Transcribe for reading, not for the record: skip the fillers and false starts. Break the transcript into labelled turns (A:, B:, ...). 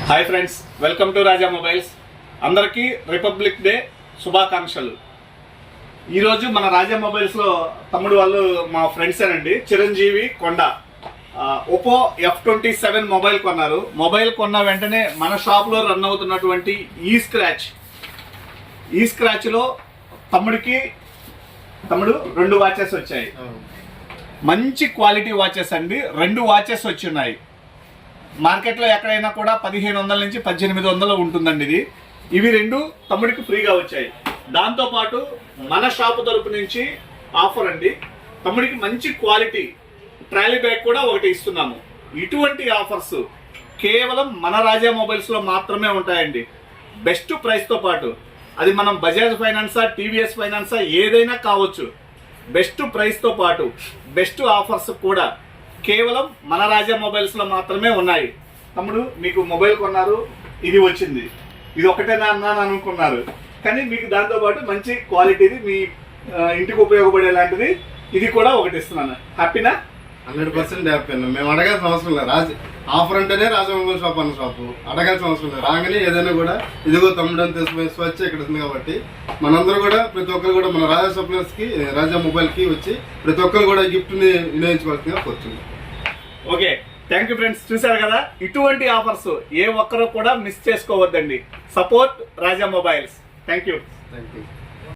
A: Hi friends, welcome to Raja mobiles. అందరికీ republic day శుభాకాంక్షలు. ఈరోజు మన రాజా మొబైల్స్లో తమ్ముడు వాళ్ళు మా ఫ్రెండ్సేనండి, చిరంజీవి కొండ ఒప్పో F27 మొబైల్ కొన్నారు. మొబైల్ కొన్న వెంటనే మన షాప్లో రన్ అవుతున్నటువంటి ఈ స్క్రాచ్లో తమ్ముడు 2 వాచెస్ వచ్చాయి. మంచి క్వాలిటీ వాచెస్ అండి. 2 వాచెస్ వచ్చి ఉన్నాయి. మార్కెట్లో ఎక్కడైనా కూడా 1500 నుంచి 1800 ఉంటుందండి. ఇవి 2 తమ్ముడికి ఫ్రీగా వచ్చాయి. దాంతోపాటు మన షాపు తరపు నుంచి ఆఫర్ అండి, తమ్ముడికి మంచి క్వాలిటీ ట్రాలీ బ్యాగ్ కూడా ఒకటి ఇస్తున్నాము. ఇటువంటి ఆఫర్స్ కేవలం మన రాజా మొబైల్స్లో మాత్రమే ఉంటాయండి. బెస్ట్ ప్రైస్తో పాటు అది మనం బజాజ్ ఫైనాన్సా, టీవీఎస్ ఫైనాన్సా ఏదైనా కావచ్చు. బెస్ట్ ప్రైస్తో పాటు బెస్ట్ ఆఫర్స్ కూడా కేవలం మన రాజా మొబైల్స్లో మాత్రమే ఉన్నాయి. తమ్ముడు మీకు మొబైల్ కొన్నారు, ఇది వచ్చింది, ఇది ఒకటేనా అన్నాను అనుకున్నారు, కానీ మీకు దాంతోపాటు మంచి క్వాలిటీది మీ ఇంటికి ఉపయోగపడేలాంటిది ఇది కూడా ఒకటి ఇస్తున్నాను. హ్యాపీనా?
B: 100% హ్యాపీ అన్న. మేము అడగాల్సిన అవసరం లేదు. ఆఫర్ అంటేనే రాజా మొబైల్ షాప్ అన్న షాపు. అడగాల్సిన అవసరం లేదు. రాగానే ఏదైనా కూడా ఇదిగో తమ్ముడు అని తీసుకొచ్చి ఇక్కడ ఉంది. కాబట్టి మనందరూ కూడా ప్రతి ఒక్కరు కూడా మన రాజా సప్లైస్కి, రాజా మొబైల్కి వచ్చి ప్రతి ఒక్కరు కూడా గిఫ్ట్ని వినియోగించుకోవాల్సిందిగా కోరుతున్నాం.
A: Okay, thank you friends. చూసారు కదా, ఇటువంటి ఆఫర్స్ ఏ ఒక్కరూ కూడా మిస్ చేసుకోవద్దండి. Support Raja mobiles. Thank you.